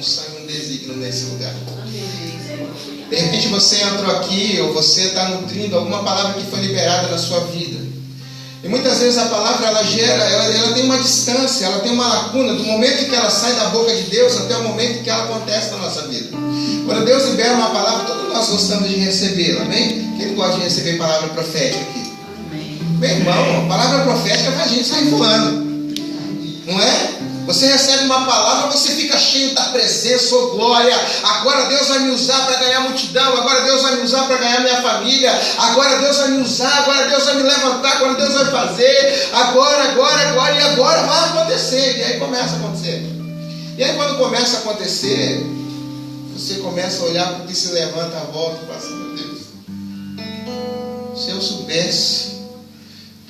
função e um desígnio nesse lugar. De repente você entrou aqui, ou você está nutrindo alguma palavra que foi liberada na sua vida. E muitas vezes a palavra ela tem uma distância, ela tem uma lacuna do momento em que ela sai da boca de Deus até o momento em que ela acontece na nossa vida. Quando Deus libera uma palavra, todos nós gostamos de recebê-la, amém? Quem não gosta de receber palavra profética aqui? Amém. Meu irmão, a palavra profética faz a gente sair voando, não é? Você recebe uma palavra, você fica cheio da presença, oh glória, agora Deus vai me usar para ganhar multidão, agora Deus vai me usar para ganhar minha família, agora Deus vai me usar, agora Deus vai me levantar, agora Deus vai fazer, agora, e agora vai acontecer, e aí começa a acontecer. E aí quando começa a acontecer, você começa a olhar para o que se levanta à volta e fala assim, meu Deus, se eu soubesse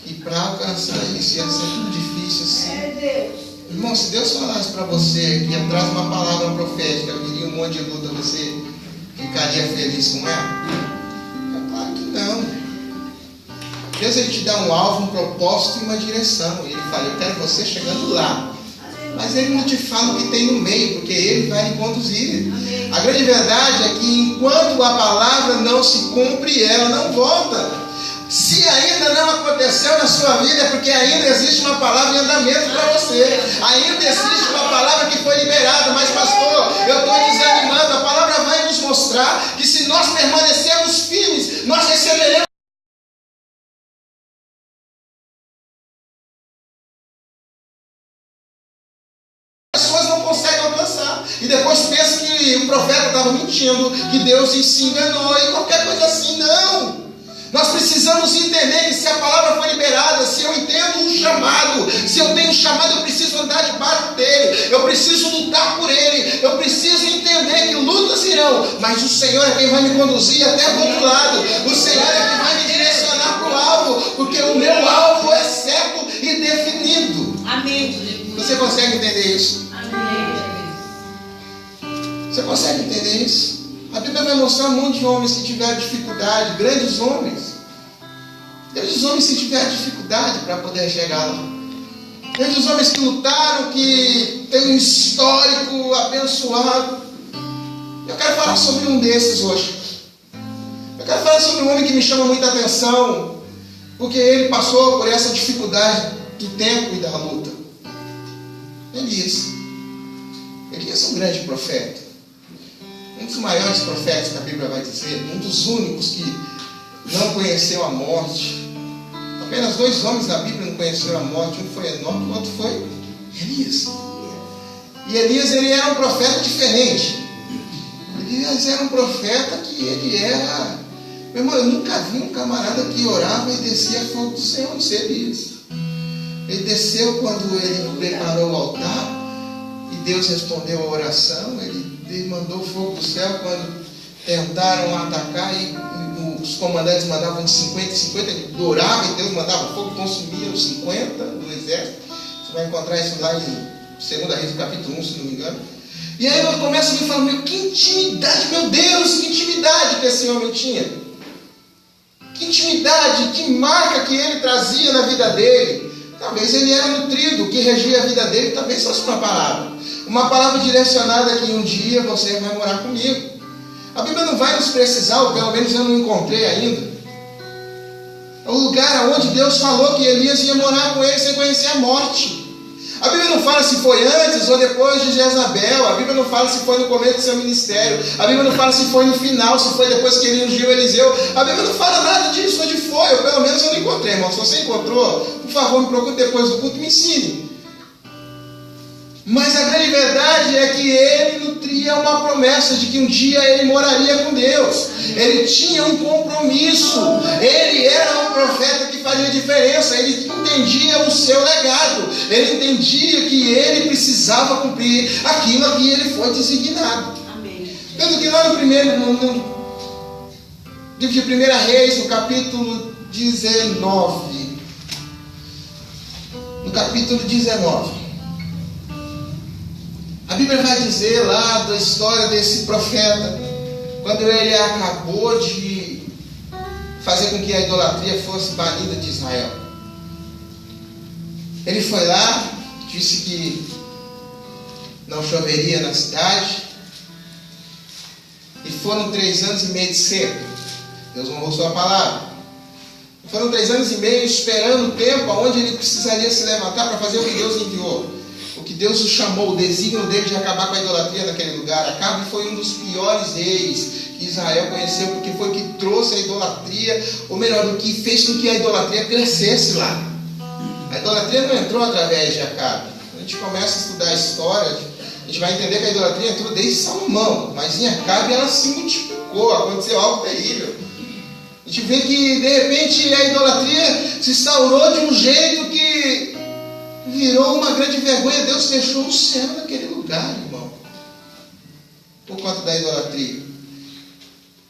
que para alcançar isso ia ser tudo difícil assim. Irmão, se Deus falasse para você que atrás de uma palavra profética viria um monte de luta, você ficaria feliz com ela? É claro que não. Deus ele te dá um alvo, um propósito e uma direção. E Ele fala, eu quero você chegando lá. Mas Ele não te fala o que tem no meio, porque Ele vai lhe conduzir. A grande verdade é que enquanto a palavra não se cumpre, ela não volta. Se ainda não aconteceu na sua vida, é porque ainda existe uma palavra em andamento para você. Ainda existe uma palavra que foi liberada. Mas pastor, eu estou desanimando. A palavra vai nos mostrar que se nós permanecermos firmes, nós receberemos. As pessoas não conseguem alcançar. E depois pensa que o profeta estava mentindo, que Deus se enganou e qualquer coisa assim. Não! Nós precisamos entender que se a palavra foi liberada, se eu entendo um chamado, se eu tenho um chamado, eu preciso andar debaixo dele, eu preciso lutar por ele, eu preciso entender que lutas irão, mas o Senhor é quem vai me conduzir até do outro lado, o Senhor é quem vai me direcionar para o alvo, porque o meu alvo é certo e definido. Amém. Você consegue entender isso? Amém. Você consegue entender isso? A Bíblia vai mostrar um monte de homens que tiveram dificuldade, grandes homens que tiveram dificuldade para poder chegar lá. Grandes homens que lutaram, que têm um histórico abençoado. Eu quero falar sobre um desses hoje. Eu quero falar sobre um homem que me chama muita atenção, porque ele passou por essa dificuldade do tempo e da luta. Elias é um grande profeta. Um dos maiores profetas que a Bíblia vai dizer, um dos únicos que não conheceu a morte. Apenas 2 homens da Bíblia não conheceram a morte, um foi Enoque e o outro foi Elias. E Elias ele era um profeta diferente. Elias era um profeta que ele era... Meu irmão, eu nunca vi um camarada que orava e descia fogo do Senhor, não sei Elias. Ele desceu quando ele preparou o altar e Deus respondeu a oração. Ele mandou fogo do céu quando tentaram atacar e os comandantes mandavam de 50 em 50, ele orava e Deus mandava fogo, consumia os 50 do exército. Você vai encontrar isso lá em 2 Reis, capítulo 1, se não me engano. E aí eu começo a me falar, que intimidade, meu Deus, que intimidade que esse homem tinha. Que intimidade, que marca que ele trazia na vida dele. Talvez ele era nutrido, o que regia a vida dele talvez fosse uma palavra direcionada que um dia você vai morar comigo. A Bíblia não vai nos precisar, ou pelo menos eu não encontrei ainda, é o lugar onde Deus falou que Elias ia morar com ele sem conhecer a morte. A Bíblia não fala se foi antes ou depois de Jezabel. A Bíblia não fala se foi no começo do seu ministério. A Bíblia não fala se foi no final, se foi depois que ele ungiu Eliseu. A Bíblia não fala nada disso, onde foi. Ou pelo menos eu não encontrei, irmão. Se você encontrou, por favor, me procure depois do culto e me ensine. Mas a grande verdade é que ele nutria uma promessa de que um dia ele moraria com Deus. Ele tinha um compromisso. Ele era um profeta que faria diferença. Ele entendia o seu legado. Ele entendia que ele precisava cumprir aquilo a que ele foi designado. Amém. Tanto que lá no livro de 1 Reis, no capítulo 19. No capítulo 19. A Bíblia vai dizer lá da história desse profeta, quando ele acabou de fazer com que a idolatria fosse banida de Israel. Ele foi lá, disse que não choveria na cidade, foram 3 anos e meio de seca. Deus honrou sua palavra. Foram 3 anos e meio esperando o tempo onde ele precisaria se levantar para fazer o que Deus enviou. O que Deus o chamou, o desígnio dele de acabar com a idolatria naquele lugar. Acabe foi um dos piores reis que Israel conheceu, porque foi o que trouxe a idolatria, ou melhor, o que fez com que a idolatria crescesse lá. A idolatria não entrou através de Acabe. Quando a gente começa a estudar a história, a gente vai entender que a idolatria entrou desde Salomão, mas em Acabe ela se multiplicou, aconteceu algo terrível. A gente vê que de repente a idolatria se instaurou de um jeito que virou uma grande vergonha. Deus fechou o céu naquele lugar, irmão, por conta da idolatria.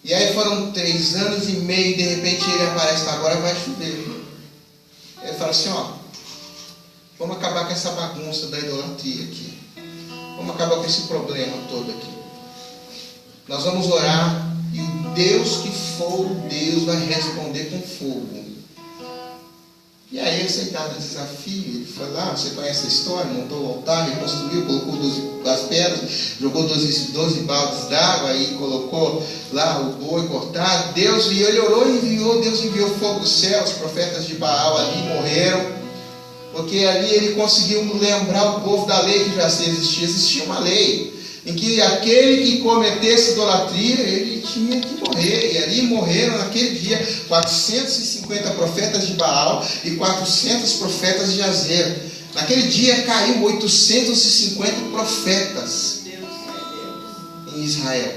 E aí foram 3 anos e meio e de repente ele aparece, agora vai chover. Ele fala assim, ó, vamos acabar com essa bagunça da idolatria aqui. Vamos acabar com esse problema todo aqui. Nós vamos orar e o Deus que for o Deus vai responder com fogo. E aí, aceitado o desafio, ele foi lá, você conhece a história, montou o altar, reconstruiu, colocou 12 as pedras, jogou 12 baldes d'água, aí colocou lá o boi cortado. Deus viu, ele orou e enviou, Deus enviou fogo do céu, os profetas de Baal ali morreram, porque ali ele conseguiu lembrar o povo da lei que já existia. Existia uma lei em que aquele que cometesse idolatria, ele tinha que morrer. E ali morreram naquele dia 450 profetas de Baal e 400 profetas de Azer. Naquele dia caiu 850 profetas em Israel.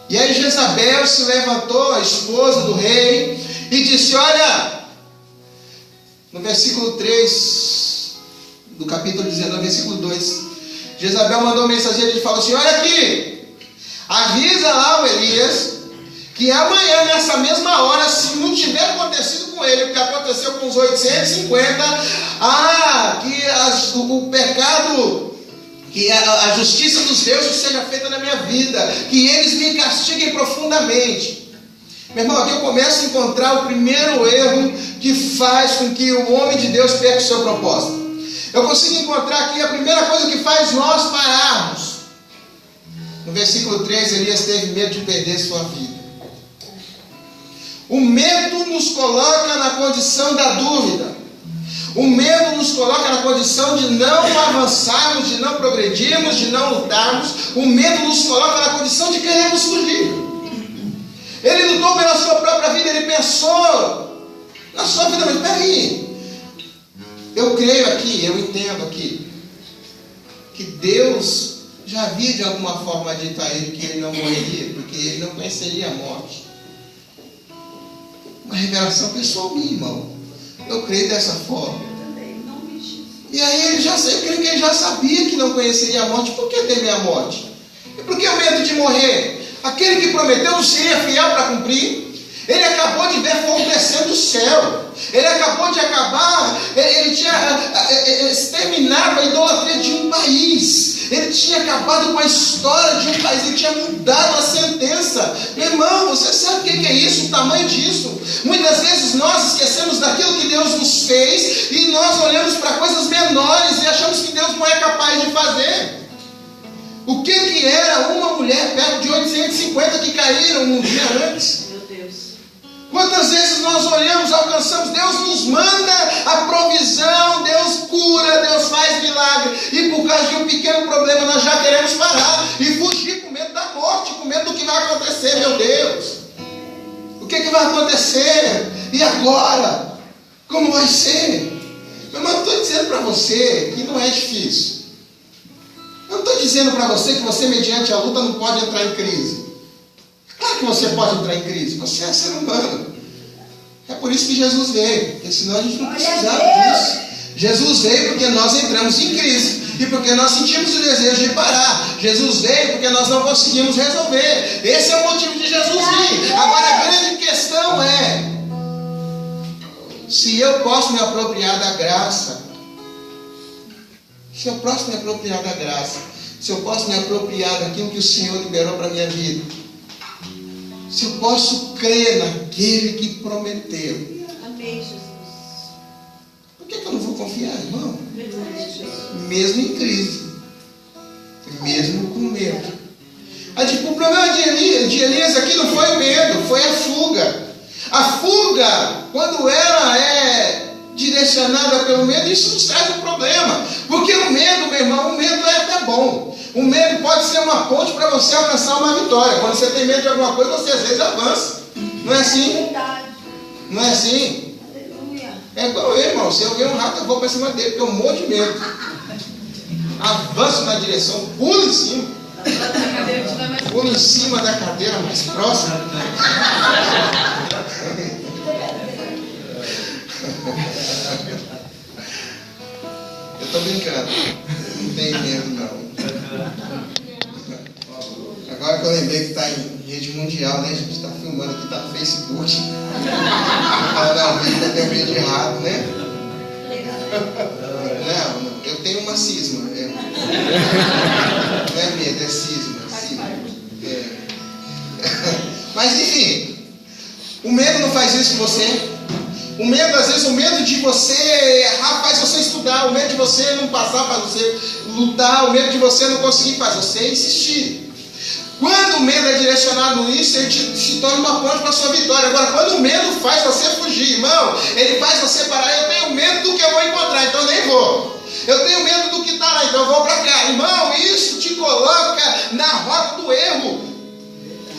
E aí Jezabel se levantou, a esposa do rei, e disse, olha, no versículo 3 do capítulo 19, versículo 2, Jezabel mandou um mensageiro e falou assim, olha aqui, avisa lá o Elias, que amanhã nessa mesma hora, se não tiver acontecido com ele, o que aconteceu com os 850, que o pecado, que a justiça dos deuses seja feita na minha vida, que eles me castiguem profundamente. Meu irmão, aqui eu começo a encontrar o primeiro erro que faz com que o homem de Deus perca o seu propósito. Eu consigo encontrar aqui a primeira coisa que faz nós pararmos. No versículo 3, Elias teve medo de perder sua vida. O medo nos coloca na condição da dúvida. O medo nos coloca na condição de não avançarmos, de não progredirmos, de não lutarmos. O medo nos coloca na condição de querermos fugir. Ele lutou pela sua própria vida, ele pensou na sua vida, mas peraí, eu creio aqui, eu entendo aqui, que Deus já havia de alguma forma dito a ele que ele não morreria, porque ele não conheceria a morte. Uma revelação pessoal minha, irmão. Eu creio dessa forma. E aí eu creio que ele já sabia que não conheceria a morte. Por que temer a morte? E por que o medo de morrer? Aquele que prometeu não seria fiel para cumprir. Ele acabou de ver fogo descendo do céu. Ele acabou de acabar. Ele tinha exterminado a idolatria de um país. Ele tinha acabado com a história de um país. Ele tinha mudado a sentença. Meu irmão, você sabe o que é isso? O tamanho disso. Muitas vezes nós esquecemos daquilo que Deus nos fez e nós olhamos para coisas menores e achamos que Deus não é capaz de fazer. O que era uma mulher perto de 850 que caíram um dia antes? Meu Deus. Quantas vezes nós olhamos, alcançamos, Deus nos manda a provisão, Deus cura, Deus faz milagre, e por causa de um pequeno problema nós já queremos parar e fugir com medo da morte, com medo do que vai acontecer, meu Deus. O que vai acontecer? E agora? Como vai ser? Meu irmão, eu estou dizendo para você que não é difícil. Eu não estou dizendo para você que você, mediante a luta, não pode entrar em crise. Claro que você pode entrar em crise. Você é ser humano. É por isso que Jesus veio. Porque senão a gente não precisava disso. Jesus veio porque nós entramos em crise. E porque nós sentimos o desejo de parar. Jesus veio porque nós não conseguimos resolver. Esse é o motivo de Jesus vir. Agora a grande questão é: se eu posso me apropriar da graça. Se eu posso me apropriar da graça, se eu posso me apropriar daquilo que o Senhor liberou para a minha vida, se eu posso crer naquele que prometeu, Amém, Jesus. por que eu não vou confiar, irmão? Verdade, Jesus. Mesmo em crise, mesmo com medo. O problema de Elias aqui não foi o medo, foi a fuga. A fuga, quando ela é direcionada pelo medo, isso nos traz um problema. Porque o medo, meu irmão, o medo é até bom. O medo pode ser uma ponte para você alcançar uma vitória. Quando você tem medo de alguma coisa, você às vezes avança. Não é assim? Não é assim? É igual eu, irmão. Se eu ver um rato, eu vou para cima dele, porque eu morro de medo. Avanço na direção, pulo em cima. Pulo em cima da cadeira mais próxima. Eu tô brincando. Não tenho medo, não. Agora que eu lembrei que está em rede mundial, né? A gente está filmando aqui, está no Facebook. Não, eu tenho medo de rato, né? Não, eu tenho uma cisma. Não é medo, é cisma. Mas enfim, o medo não faz isso com você. O medo, às vezes, o medo de você errar faz você estudar. O medo de você não passar faz você lutar. O medo de você não conseguir faz você insistir. Quando o medo é direcionado nisso, ele se torna uma ponte para a sua vitória. Agora, quando o medo faz você fugir, irmão, ele faz você parar. Eu tenho medo do que eu vou encontrar, então nem vou. Eu tenho medo do que está lá, então eu vou para cá. Irmão, isso te coloca na rota do erro.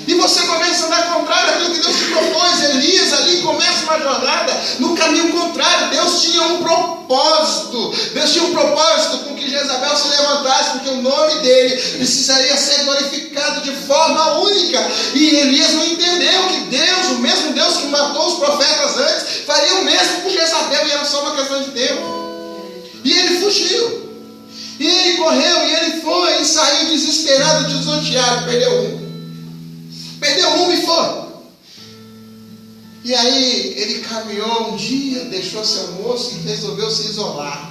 E você começa a andar contrário àquilo que Deus te propôs. Elias ali começa uma jornada no caminho contrário. Deus tinha um propósito. Deus tinha um propósito com que Jezabel se levantasse, porque o nome dele precisaria ser glorificado de forma única. E Elias não entendeu que Deus, o mesmo Deus que matou os profetas antes, faria o mesmo com Jezabel, e era só uma questão de tempo. E ele fugiu. E ele correu, e ele foi, e saiu desesperado, desnorteado, perdeu o rumo. Perdeu o rumo e foi. E aí ele caminhou um dia, deixou seu almoço e resolveu se isolar.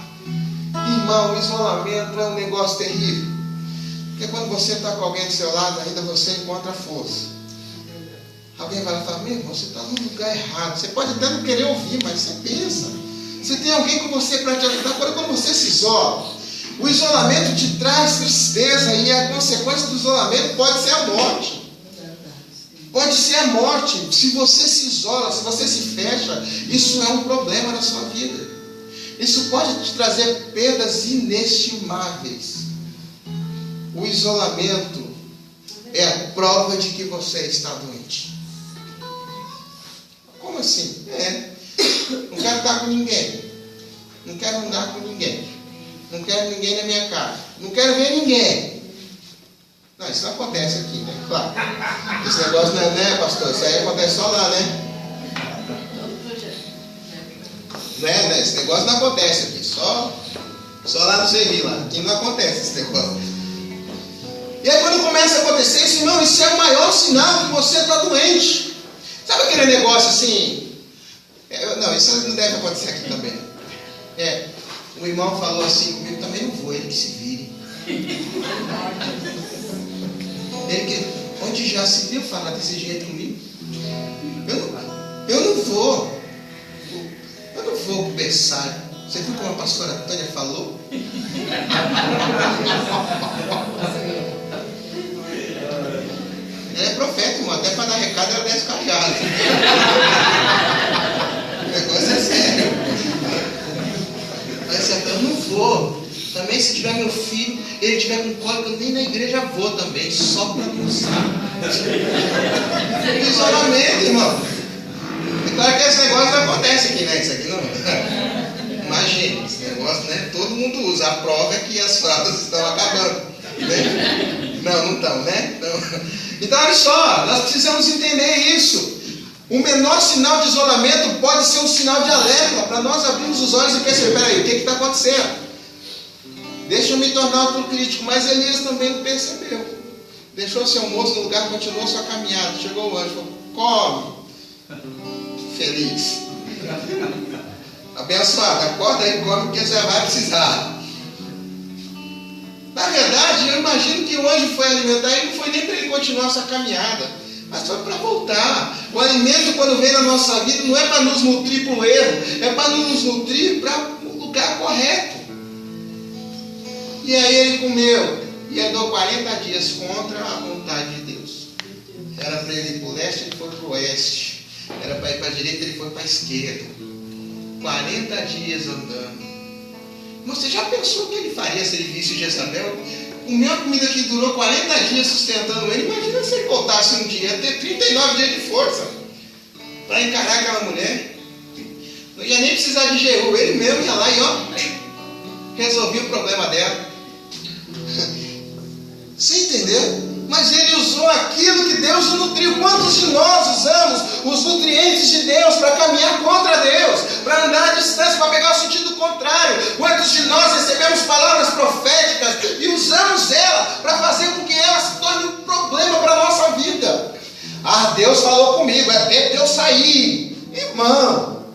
Irmão, o isolamento é um negócio terrível. Porque quando você está com alguém do seu lado, ainda você encontra força. Alguém vai falar, meu irmão, você está no lugar errado. Você pode até não querer ouvir, mas você pensa. Você tem alguém com você para te ajudar. Quando você se isola, o isolamento te traz tristeza, e a consequência do isolamento pode ser a morte. Pode ser a morte. Se você se isola, se você se fecha, isso é um problema na sua vida. Isso pode te trazer perdas inestimáveis. O isolamento é a prova de que você está doente. Como assim? Não quero estar com ninguém. Não quero andar com ninguém. Não quero ninguém na minha casa. Não quero ver ninguém. Não, isso não acontece aqui, né? Claro. Esse negócio não é, né, pastor? Isso aí acontece só lá, né? Né? Esse negócio não acontece aqui. Só lá no Sevi, lá. Aqui não acontece esse negócio. E aí quando começa a acontecer isso, irmão, isso é o maior sinal que você está doente. Sabe aquele negócio assim? Não, isso não deve acontecer aqui também. O irmão falou assim comigo, também não vou, ele que se vire. Onde já se viu falar desse jeito comigo? Eu não vou pro berçário. Você viu como a pastora Tânia falou? Ela é profeta, irmão. Até para dar recado ela desce cajado. O negócio é sério. Mas eu não vou. Também se tiver meu filho, ele tiver com cólica, eu nem na igreja vou também, só para almoçar. Isolamento, irmão. É claro que esse negócio não acontece aqui, né? Isso aqui não. Imagina, esse negócio, né? Todo mundo usa. A prova é que as frases estão acabando. Né? Não estão, né? Então, olha só, nós precisamos entender isso. O menor sinal de isolamento pode ser um sinal de alerta para nós abrirmos os olhos e perceber, peraí, o que está acontecendo? Deixa eu me tornar autocrítico. Mas Elias também não percebeu. Deixou seu almoço no lugar, continuou sua caminhada. Chegou o anjo, falou, come. Feliz. Abençoado, acorda aí, come, porque você vai precisar. Na verdade, eu imagino que o anjo foi alimentar e não foi nem para ele continuar sua caminhada, mas foi para voltar. O alimento, quando vem na nossa vida, não é para nos nutrir para o erro, é para nos nutrir para o lugar correto. E aí ele comeu. e andou 40 dias contra a vontade de Deus. Era para ele ir para o leste, ele foi para o oeste. Era para ir para a direita, ele foi para a esquerda. 40 dias andando. Você já pensou o que ele faria se ele visse Jezabel? Comeu uma comida que durou 40 dias sustentando ele. Imagina se ele voltasse um dia, ia ter 39 dias de força para encarar aquela mulher. Não ia nem precisar de Jeú, ele mesmo ia lá e resolvia o problema dela. Você entendeu? Mas ele usou aquilo que Deus o nutriu. Quantos de nós usamos os nutrientes de Deus para caminhar contra Deus, para andar à distância, para pegar o sentido contrário? Quantos de nós recebemos palavras proféticas e usamos ela para fazer com que ela se torne um problema para a nossa vida? Deus falou comigo, é tempo de eu sair. Irmão,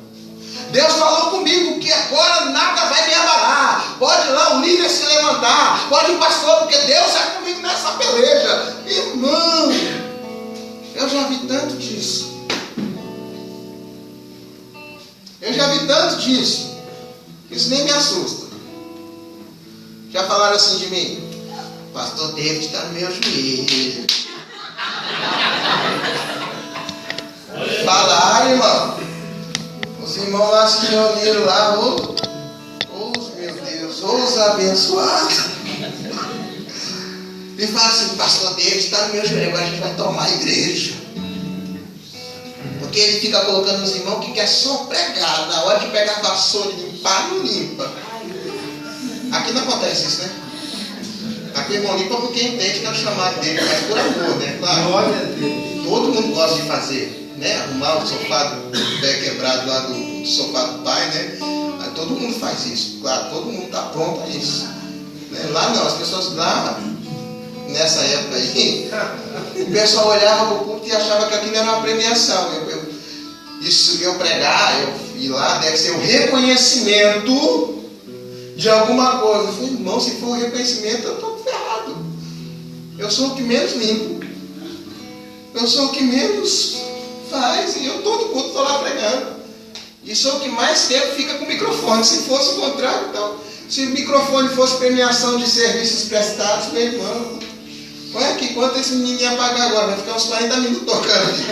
Deus falou comigo que agora nada vai me abalar. Pode ir lá o líder se levantar, pode ir o pastor, porque Deus é comigo nessa peleja. Irmão, eu já vi tanto disso. Isso nem me assusta. Já falaram assim de mim: Pastor David está no meu joelho. Falaram, irmão. Os irmãos lá se reuniram lá, meu Deus, os abençoados. E fala assim: Pastor David está no meu joelho, agora a gente vai tomar a igreja. Porque ele fica colocando os irmãos que quer só pregar. Na hora de pegar a vassoura e limpar, não limpa. Aqui não acontece isso, né? Aqui o irmão limpa porque entende que é o chamado dele, mas por amor, né? Claro. Todo mundo gosta de fazer, né? Arrumar o sofá do pé quebrado lá do sofá do pai, né? Aí todo mundo faz isso, claro, todo mundo está pronto a isso. Né? Lá não, as pessoas lá, nessa época aí, o pessoal olhava para o culto e achava que aquilo era uma premiação. Eu pregar, eu ir lá, deve ser um reconhecimento de alguma coisa. Eu falei: irmão, se for um reconhecimento, eu estou ferrado. Eu sou o que menos limpo. Eu sou o que menos faz. E eu todo culto estou lá pregando. E sou o que mais tempo fica com o microfone. Se fosse o contrário, então, se o microfone fosse premiação de serviços prestados, meu irmão, olha aqui, quanto esse menino ia pagar agora? Vai ficar uns 40 minutos tocando aqui.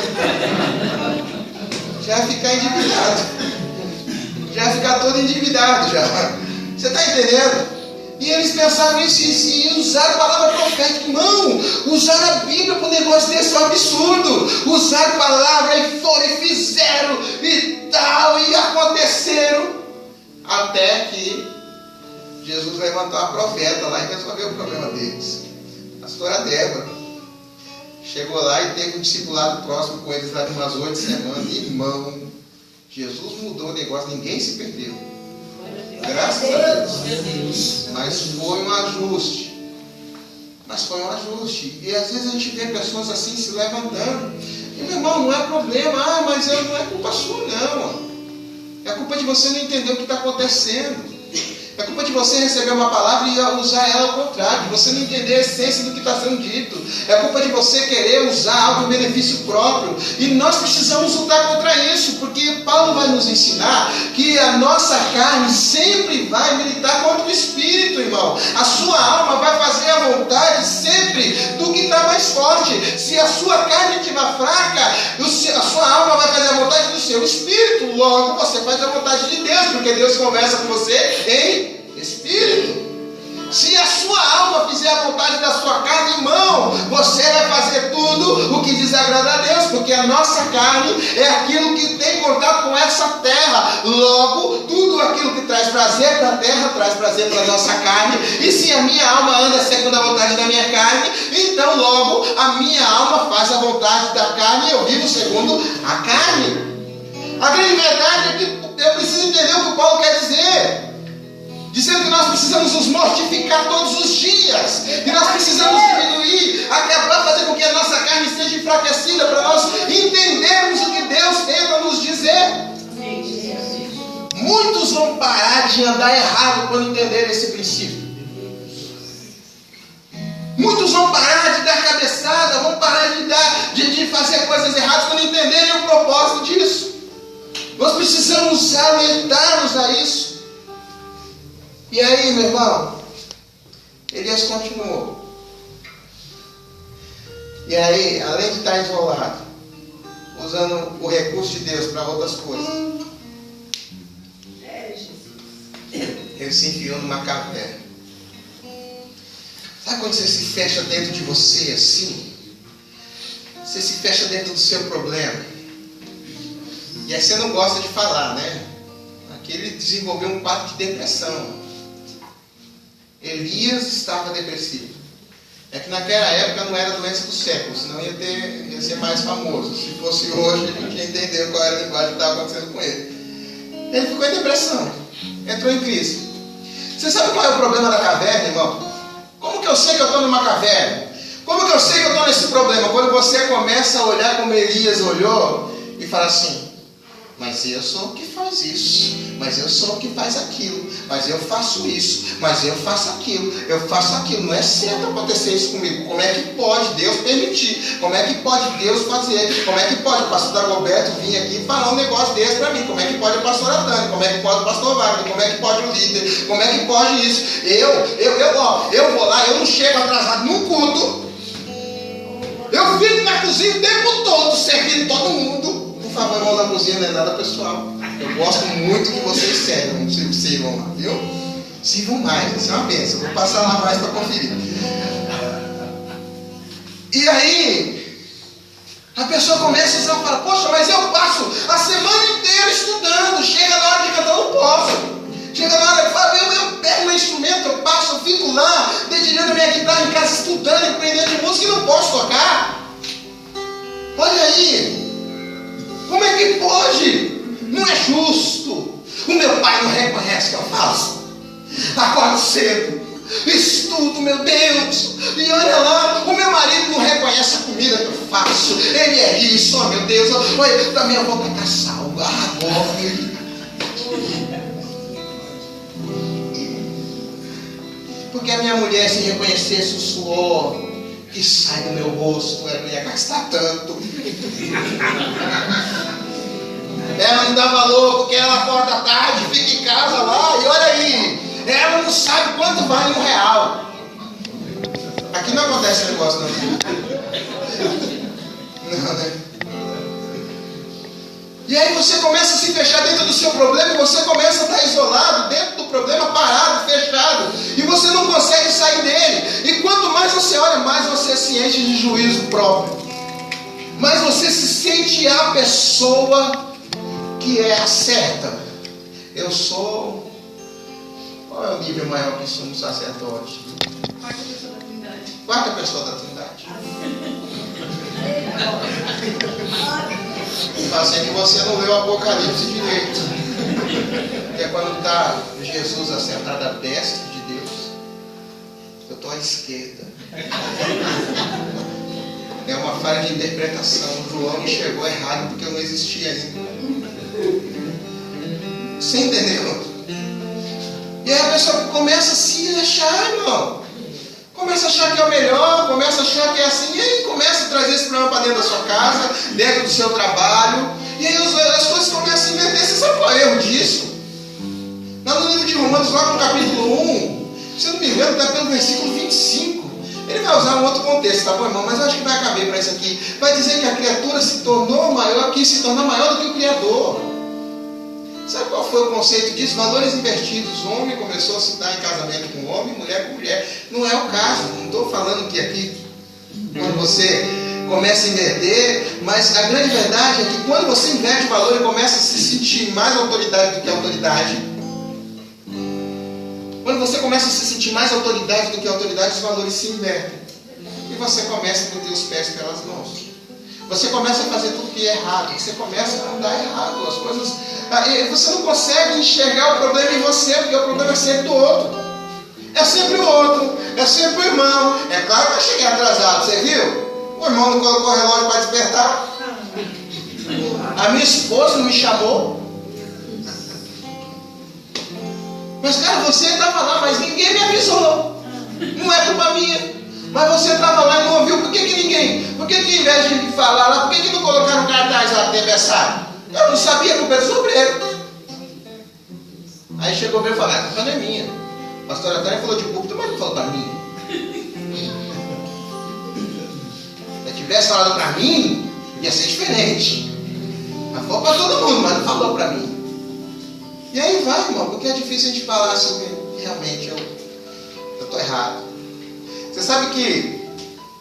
Já vai ficar endividado. Já vai ficar todo endividado já. Você está entendendo? E eles pensaram nisso e usaram a palavra profética. Irmão, usaram a Bíblia para um negócio desse, é um absurdo. Usaram a palavra e foram e fizeram e tal, e aconteceram. Até que Jesus levantou a profeta lá e resolveu o problema deles. A pastora Débora chegou lá e teve um discipulado próximo com eles lá de umas 8 semanas. Irmão, Jesus mudou o negócio, ninguém se perdeu. Graças a Deus. Mas foi um ajuste. E às vezes a gente vê pessoas assim se levantando. E meu irmão, não é problema. Mas não é culpa sua, não. É culpa de você não entender o que está acontecendo. É culpa de você receber uma palavra e usar ela ao contrário, de você não entender a essência do que está sendo dito. É culpa de você querer usar algo em benefício próprio. E nós precisamos lutar contra isso, porque Paulo vai nos ensinar que a nossa carne sempre vai militar contra o Espírito, irmão. A sua alma vai fazer a vontade sempre do que está mais forte. Se a sua carne estiver fraca, a sua alma vai fazer a vontade do seu Espírito. Logo, você faz a vontade de Deus, porque Deus conversa com você em Espírito. Se a sua alma fizer a vontade da sua carne, irmão, você vai fazer tudo o que desagrada a Deus, porque a nossa carne é aquilo que tem contato com essa terra. Logo, tudo aquilo que traz prazer para a terra, traz prazer para a nossa carne. E se a minha alma anda segundo a vontade da minha carne, então logo a minha alma faz a vontade da carne e eu vivo segundo a carne. A grande verdade é que eu preciso entender o que Paulo quer dizer. Dizendo que nós precisamos nos mortificar todos os dias. E nós precisamos diminuir, acabar, fazer com que a nossa carne seja enfraquecida, para nós entendermos o que Deus tenta nos dizer. Muitos vão parar de andar errado quando entenderem esse princípio. Muitos vão parar de dar cabeçada, vão parar de fazer coisas erradas quando entenderem o propósito disso. Nós precisamos alertar-nos a isso. E aí, meu irmão, Elias continuou. E aí, além de estar isolado, usando o recurso de Deus para outras coisas, ele se enfiou numa caverna. Sabe quando você se fecha dentro de você assim? Você se fecha dentro do seu problema. E aí você não gosta de falar, né? Aqui ele desenvolveu um quadro de depressão. Elias estava depressivo. É que naquela época não era doença do século, senão ia ser mais famoso. Se fosse hoje, a gente ia entender qual era a linguagem que estava acontecendo com ele. Ele ficou em depressão. Entrou em crise. Você sabe qual é o problema da caverna, irmão? Como que eu sei que eu estou numa caverna? Como que eu sei que eu estou nesse problema? Quando você começa a olhar como Elias olhou e fala assim: mas eu sou o que faz isso, mas eu sou o que faz aquilo, mas eu faço isso, mas eu faço aquilo, não é certo acontecer isso comigo. Como é que pode Deus permitir? Como é que pode Deus fazer? Como é que pode o pastor Dagoberto vir aqui e falar um negócio desse para mim? Como é que pode a pastora Dani? Como é que pode o pastor Wagner? Como é que pode o líder? Como é que pode isso? Eu vou lá, eu não chego atrasado num culto, eu fico na cozinha o tempo todo, servindo todo mundo. Por favor, irmão, na cozinha não é nada pessoal. Eu gosto muito que vocês sirvam lá, viu? Sirvam mais, isso é uma bênção. Vou passar lá mais para conferir. E aí, a pessoa começa a falar: poxa, mas eu passo a semana inteira estudando. Chega na hora de cantar, eu não posso. Chega na hora de falar, eu pego meu instrumento, eu passo, eu fico lá, dedilhando a minha guitarra em casa, estudando, aprendendo de música e não posso tocar. Olha aí. Como é que pode? Não é justo. O meu pai não reconhece que eu faço. Acordo cedo, estudo, meu Deus. E olha lá, o meu marido não reconhece a comida que eu faço. Ele é isso, oh meu Deus. Olha, também eu vou catar sal. Morre. Porque a minha mulher, se reconhecesse o suor que sai do meu rosto, ela não ia gastar tanto. Ela não dá valor porque ela acorda à tarde, fica em casa lá, e olha aí, ela não sabe quanto vale R$1. Aqui não acontece esse negócio, não. Não, né? E aí você começa a se fechar dentro do seu problema, e você começa a estar isolado dentro do problema, parado, fechado, e você não consegue sair dele. E quanto mais você olha, mais você se enche de juízo próprio, mais você se sente a pessoa que é a certa. Eu sou... Qual é o nível maior que somos sacerdote? Quarta pessoa da Trindade. Quarta pessoa da Trindade. Assim que você não leu o Apocalipse direito. Que é quando está Jesus assentado à destra de Deus. Eu estou à esquerda. É uma falha de interpretação. João enxergou errado porque eu não existia ainda. Você entendeu? E aí a pessoa começa a se achar, irmão. Começa a achar que é o melhor, começa a achar que é assim, e aí começa a trazer esse problema para dentro da sua casa, dentro do seu trabalho, e aí as coisas começam a inverter. Você sabe qual é o erro disso? Lá no livro de Romanos, lá no capítulo 1, se eu não me engano, está pelo versículo 25. Ele vai usar um outro contexto, tá bom, irmão? Mas eu acho que vai caber para isso aqui. Vai dizer que a criatura se tornou maior, quis se tornar maior do que o Criador. Sabe qual foi o conceito disso? Valores invertidos. O homem começou a se dar em casamento com homem, mulher com mulher. Não é o caso. Não estou falando que aqui, quando você começa a inverter, mas a grande verdade é que quando você inverte o valor e começa a se sentir mais autoridade do que autoridade, quando você começa a se sentir mais autoridade do que autoridade, os valores se invertem. E você começa a meter os pés pelas mãos. Você começa a fazer tudo que é errado. Você começa a andar errado. As coisas... Você não consegue enxergar o problema em você, porque o problema é sempre do outro. É sempre o outro. É sempre o irmão. É claro que eu cheguei atrasado. Você viu? O irmão não colocou o relógio para despertar. A minha esposa não me chamou. Mas cara, você estava lá, mas ninguém me avisou. Não é culpa minha. Mas você estava lá e não ouviu. Por que ninguém? Por que ao invés de falar lá, por que não colocaram cartaz lá de aniversário? Eu não sabia, a culpa é do sobreiro. Aí chegou bem e falou: a culpa não é minha. A pastora Tânia falou de púlpito, mas não falou para mim. tivesse falado para mim, ia ser diferente. Mas falou para todo mundo, mas não falou para mim. E aí vai, irmão, porque é difícil a gente falar sobre realmente eu estou errado. Você sabe que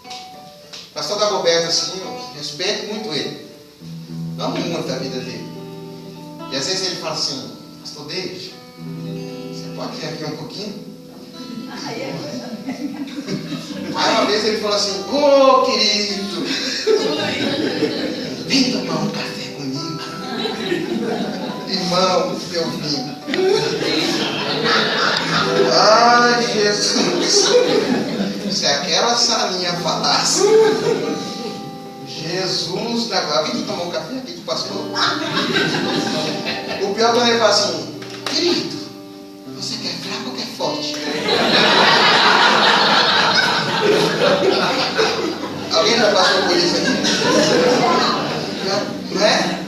o pastor Dagoberto, assim, eu respeito muito ele. Amo muito a vida dele. E às vezes ele fala assim, pastor David, você pode vir aqui um pouquinho? Aí uma vez ele falou assim, ô querido, vem tomar um café comigo. Irmão, meu vinho. Ai, Jesus. Se aquela salinha falasse, Jesus da glória, vem tomar um café aqui com o pastor. O pior é quando ele fala assim, querido, você quer fraco ou quer forte? Alguém já passou por isso aqui? Não é?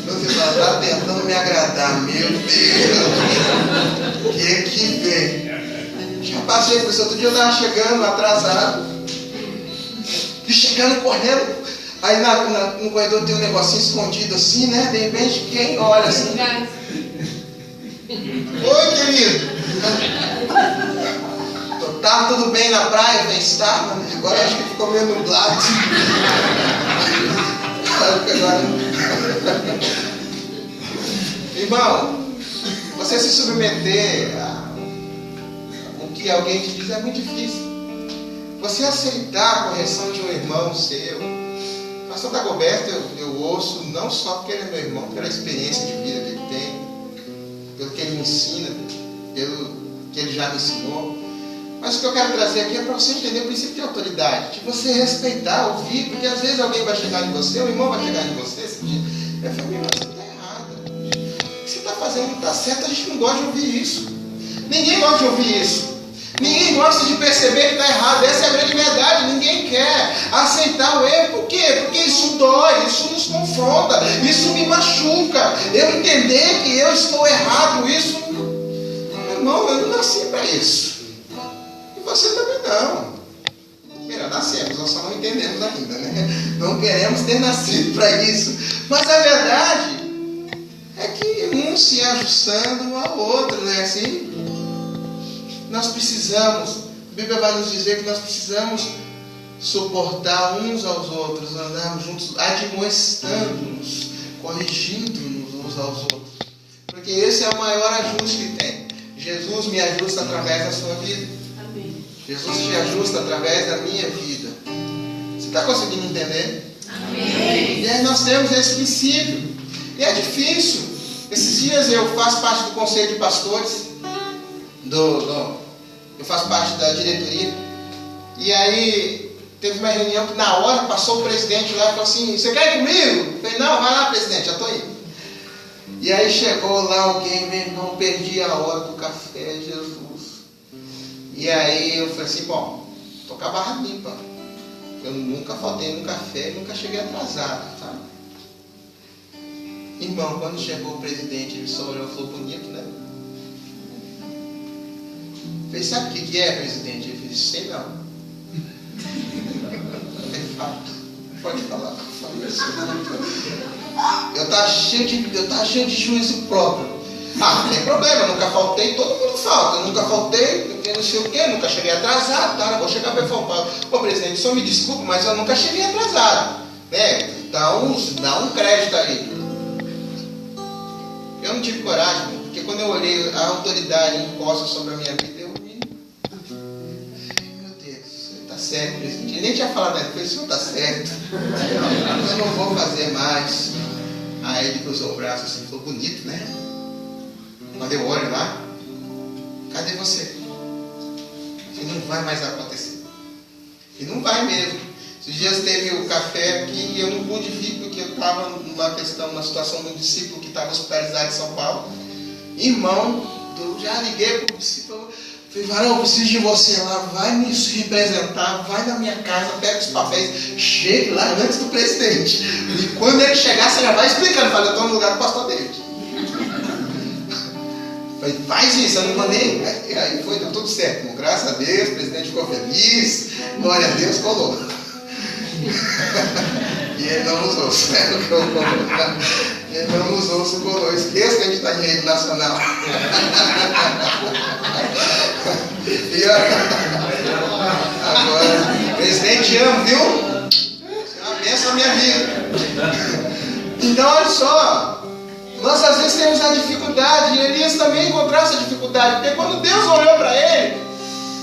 Você fala, está tentando me agradar, meu Deus. Que vem? Já passei por isso. Outro dia eu estava chegando atrasado. E chegando correndo. Aí no corredor tem um negocinho escondido assim, né? De repente quem olha assim. Oi, querido. Tá tudo bem na praia? Eu estava, né? Agora acho que ficou meio nublado. Irmão, você se submeter o que alguém te diz é muito difícil. Você aceitar a correção de um irmão seu. Pastor Dagoberto, eu ouço não só porque ele é meu irmão, pela experiência de vida que ele tem, pelo que ele me ensina, pelo que ele já me ensinou. Mas o que eu quero trazer aqui é para você entender o princípio de autoridade, de você respeitar, ouvir, porque às vezes alguém vai chegar em você, o irmão vai chegar em você, você diz, minha família, você está errada. O que você está fazendo não está certo, a gente não gosta de ouvir isso. Ninguém gosta de ouvir isso. Ninguém gosta de perceber que está errado. Essa é a grande verdade. Ninguém quer aceitar o erro. Por quê? Porque isso dói, isso nos confronta, isso me machuca. Eu entender que eu estou errado, isso... Meu irmão, eu não nasci para isso. E você também não. Primeiro, nascemos, nós só não entendemos ainda, né? Não queremos ter nascido para isso. Mas a verdade é que um se ajustando ao outro, não é assim? Nós precisamos, a Bíblia vai nos dizer que nós precisamos suportar uns aos outros, andarmos juntos, admoestando-nos, corrigindo-nos uns aos outros. Porque esse é o maior ajuste que tem. Jesus me ajusta através da sua vida. Amém. Jesus te ajusta através da minha vida. Você está conseguindo entender? Amém. E aí nós temos esse princípio. E é difícil. Esses dias eu faço parte do conselho de pastores. Eu faço parte da diretoria. E aí teve uma reunião que na hora passou o presidente lá e falou assim, você quer ir comigo? Eu falei, não, vai lá, presidente, já estou indo. E aí chegou lá alguém, meu irmão, perdi a hora do café, Jesus. E aí eu falei assim, bom, estou com a barra limpa. Eu nunca faltei no café, nunca cheguei atrasado, tá? Irmão, quando chegou o presidente, ele só olhou e falou, bonito, né? Eu falei, sabe o que é, presidente? Ele disse, sei não. Ele fala, pode falar. Eu estava cheio de juízo próprio. Ah, não tem problema, eu nunca faltei, todo mundo falta. Eu nunca faltei, não sei o que, nunca cheguei atrasado, tá? Eu vou chegar para falar, ô presidente, só me desculpe, mas eu nunca cheguei atrasado. Né? Dá um crédito aí. Eu não tive coragem, porque quando eu olhei a autoridade imposta sobre a minha vida, eu vi. Meu Deus, está certo, presidente. Ele nem tinha falado nada, eu falei, senhor, está certo. Eu não vou fazer mais. Aí ele cruzou o braço assim, falou, bonito, né? Quando eu olho lá, cadê você? E não vai mais acontecer. E não vai mesmo. Esses dias teve o café aqui e eu não pude vir porque eu estava numa situação de um discípulo que estava hospitalizado em São Paulo. Irmão, eu já liguei para o discípulo, falei, varão, eu preciso de você lá, vai me representar, vai na minha casa, pega os papéis, chegue lá antes do presidente. E quando ele chegar, você já vai explicando. Falei, eu estou no lugar do pastor David. Falei, faz isso, eu não mandei. E aí foi, deu tudo certo. Bom, graças a Deus, o presidente ficou feliz, glória a Deus, colou. Ele não nos ouça. Ele não nos ouça conosco. Esqueça que a gente está em rede nacional. E agora, presidente, amo, viu? Você é uma bênção na minha vida. Então, olha só. Nós às vezes temos a dificuldade, e Elias também encontrou essa dificuldade, porque quando Deus olhou para ele,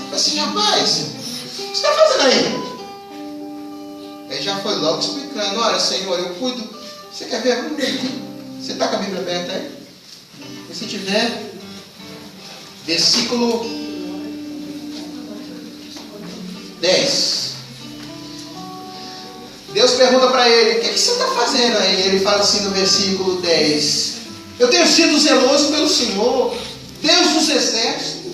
falou assim: rapaz, o que você está fazendo aí? Ele já foi logo explicando: olha, Senhor, eu cuido. Você quer ver? Você está com a Bíblia aberta aí? Se tiver, versículo 10. Deus pergunta para ele: o que você está fazendo aí? Ele fala assim no versículo 10: eu tenho sido zeloso pelo Senhor, Deus dos exércitos,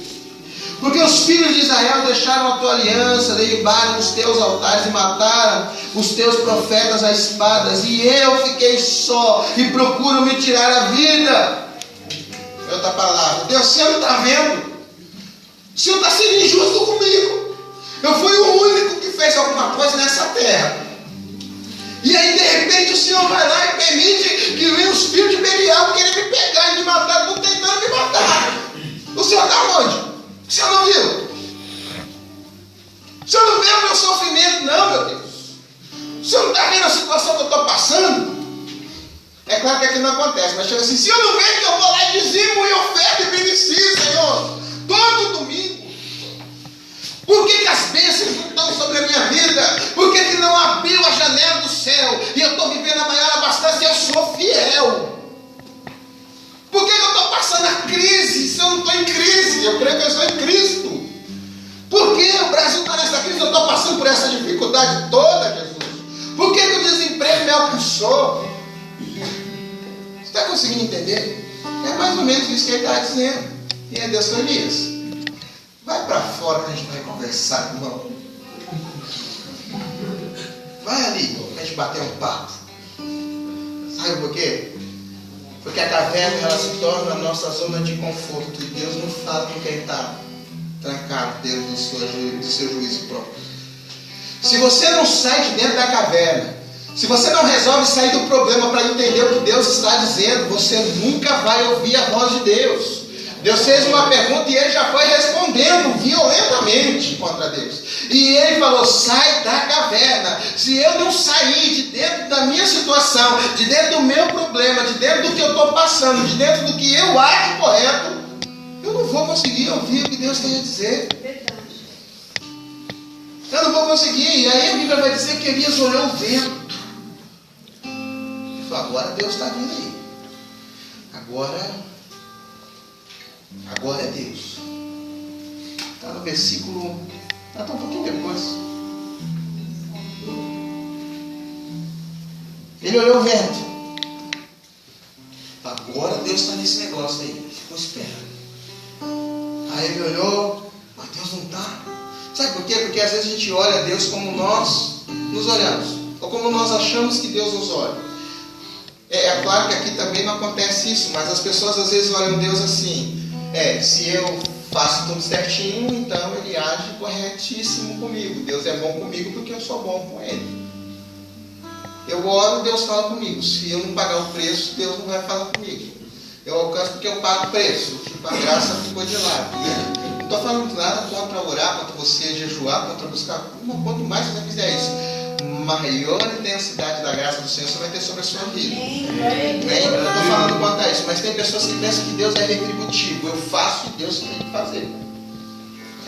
porque os filhos de Israel deixaram a tua aliança, derribaram os teus altares e mataram os teus profetas a espadas, e eu fiquei só e procuro me tirar a vida. Outra palavra: Deus, você não está vendo? O Senhor está sendo injusto comigo. Eu fui o único que fez alguma coisa nessa terra. E aí de repente o Senhor vai lá e permite que os filhos de Belial querem me pegar e me matar. Estão tentando me matar. O Senhor está onde? O Senhor não viu? O Senhor não vê o meu sofrimento? Não, meu Deus. O Senhor não está vendo a situação que eu estou passando? É claro que aqui não acontece, mas chega assim: se eu não vejo que eu vou lá e dizimo e oferta e beneficio, Senhor, todo domingo. Por que as bênçãos não estão sobre a minha vida? Por que não abriu a janela do céu? E eu estou vivendo a maior abastança e eu sou fiel. Por que eu estou passando a crise se eu não estou em crise? Eu creio que eu estou em Cristo. Por que o Brasil está nessa crise? Eu estou passando por essa dificuldade toda, Jesus. Por que o desemprego me alcançou? Você está conseguindo entender? É mais ou menos isso que ele está dizendo. E é Deus, Elias, vai para fora que a gente vai conversar, irmão. Vai ali, a gente bater um papo. Sabe por quê? Porque a caverna, ela se torna a nossa zona de conforto. E Deus não fala com quem está trancado dentro do seu juízo próprio. Se você não sai de dentro da caverna, se você não resolve sair do problema para entender o que Deus está dizendo, você nunca vai ouvir a voz de Deus. Deus fez uma pergunta e ele já foi respondendo violentamente contra Deus. E ele falou: sai da caverna. Se eu não sair de dentro da minha situação, de dentro do meu problema, de dentro do que eu estou passando, de dentro do que eu acho correto, eu não vou conseguir ouvir o que Deus tem a dizer. Eu não vou conseguir. E aí a Bíblia vai dizer que Elias olhou o vento. Ele falou: agora Deus está vindo aí. Agora é Deus. Está no versículo. Está um pouquinho depois. Ele olhou o vento. Agora Deus está nesse negócio aí. Ele ficou esperando. Aí ele olhou, mas Deus não está. Sabe por quê? Porque às vezes a gente olha a Deus como nós nos olhamos, ou como nós achamos que Deus nos olha. É claro que aqui também não acontece isso, mas as pessoas às vezes olham Deus assim: se eu faço tudo certinho, então Ele age corretíssimo comigo. Deus é bom comigo porque eu sou bom com Ele. Eu oro, Deus fala comigo. Se eu não pagar o preço, Deus não vai falar comigo. Eu alcanço porque eu pago o preço. Tipo, a graça ficou de lado. Não estou falando nada contra orar, contra você jejuar, contra buscar. Não, quanto mais você fizer isso, maior intensidade da graça do Senhor você vai ter sobre a sua vida. Eu não estou falando quanto a isso, mas tem pessoas que pensam que Deus é retributivo. Eu faço e Deus tem que fazer.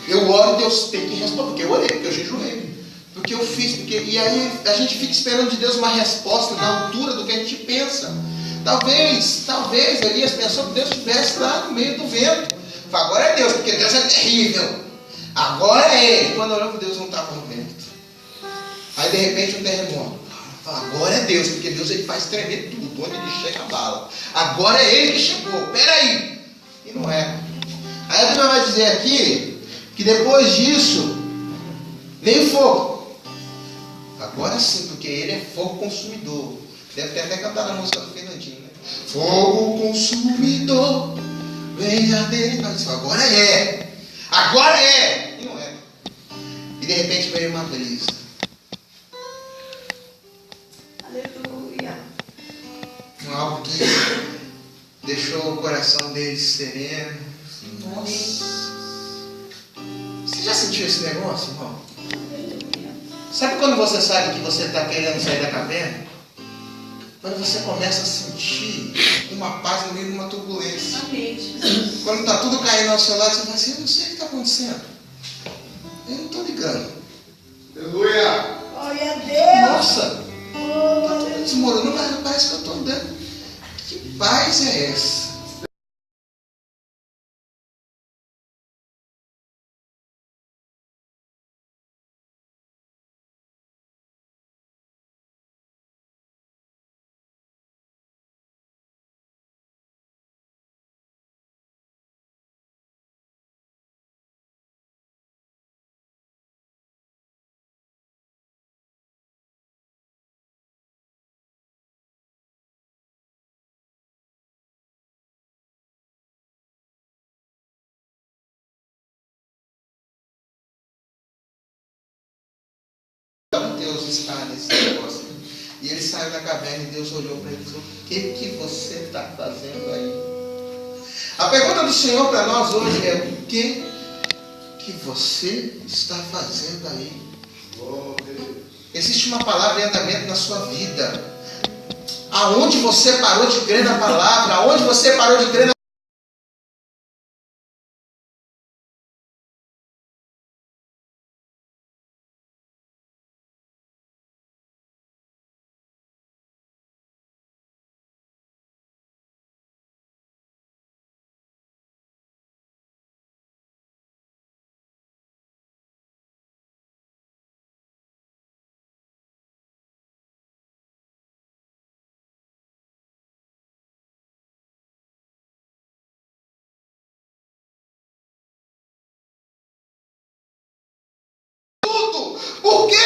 Eu oro e Deus tem que responder. Porque eu orei, porque eu jejuei, porque eu fiz, e aí a gente fica esperando de Deus uma resposta na altura do que a gente pensa. Talvez Elias pensou que Deus estivesse lá no meio do vento. Agora é Deus, porque Deus é terrível. Agora é Ele. Quando olhou para Deus, não estava no vento. Aí de repente um terremoto. Agora é Deus, porque Deus ele faz tremer tudo. Onde ele chega a bala. Agora é Ele que chegou. Peraí. E não é. Aí a Bíblia vai dizer aqui que depois disso veio fogo. Agora sim, porque Ele é fogo consumidor. Deve ter até cantado a música do Fernandinho, né? Fogo consumidor, venha dele. Agora é. Agora é. E não é. E de repente veio uma brisa. deixou o coração deles sereno. Nossa! Você já sentiu esse negócio, irmão? Sabe quando você sabe que você está querendo sair da caverna? Quando você começa a sentir uma paz no meio de uma turbulência. Quando está tudo caindo ao seu lado, você fala assim, eu não sei o que está acontecendo. Eu não estou ligando. Aleluia! Glória a Deus! Nossa! Está tudo desmoronando, mas parece que eu estou andando. Que paz é essa? Deus está nesse negócio. E ele saiu da caverna e Deus olhou para ele e falou, o que você está fazendo aí? A pergunta do Senhor para nós hoje é, o que você está fazendo aí? Existe uma palavra em andamento na sua vida. Aonde você parou de crer na palavra? Aonde você parou de crer na Por quê?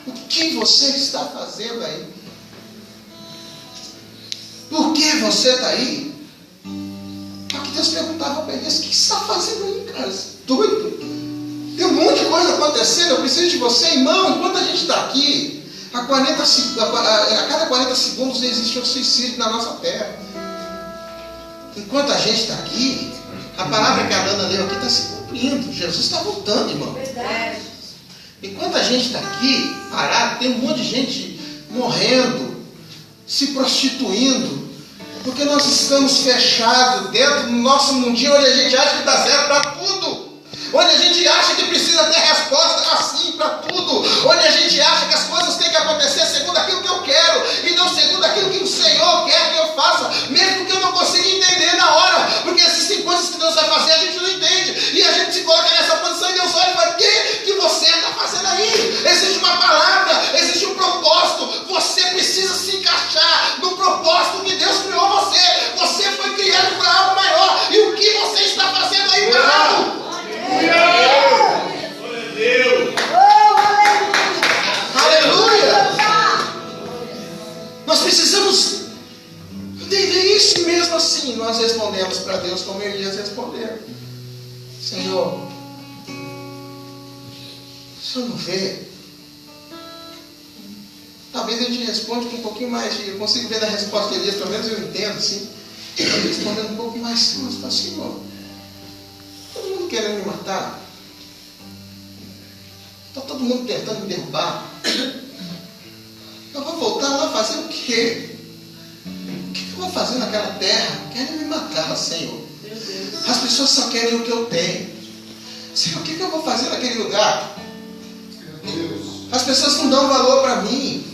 O que você está fazendo aí? Por que você está aí? Aqui Deus perguntava para Elias, o que você está fazendo aí, cara? Doido? Tem um monte de coisa acontecendo, eu preciso de você, irmão. Enquanto a gente está aqui, a cada 40 segundos existe um suicídio na nossa terra. Enquanto a gente está aqui, a palavra que a Dana leu aqui está se cumprindo. Jesus está voltando, irmão. Verdade. Enquanto a gente está aqui parado, tem um monte de gente morrendo, se prostituindo, porque nós estamos fechados dentro do nosso mundinho onde a gente acha que dá certo para tudo. Onde a gente acha que precisa ter resposta assim para tudo. Onde a gente acha que as coisas têm que acontecer segundo aquilo que eu quero e não segundo aquilo que o Senhor quer que eu faça, mesmo que eu não consiga entender na hora, porque existem coisas que Deus vai fazer, a gente não entende, e a gente se coloca nessa posição e Deus olha e fala, o que você está fazendo aí? Existe uma palavra, existe um propósito, você precisa se encaixar no propósito que Deus criou você. Você foi criado para algo maior, e o que você está fazendo aí parado? Aleluia! Nós precisamos entender isso, e mesmo assim nós respondemos para Deus como Elias respondeu. Senhor, o Senhor não vê? Talvez a gente responda com um pouquinho mais de... Eu consigo ver na resposta de Elias, pelo menos eu entendo, assim. Respondendo um pouco mais simples para o Senhor. Todo mundo querendo me matar. Está todo mundo tentando me derrubar. Eu vou voltar lá fazer o quê? O que eu vou fazer naquela terra? Querem me matar, Senhor. As pessoas só querem o que eu tenho. Senhor, o que eu vou fazer naquele lugar? As pessoas não dão valor para mim.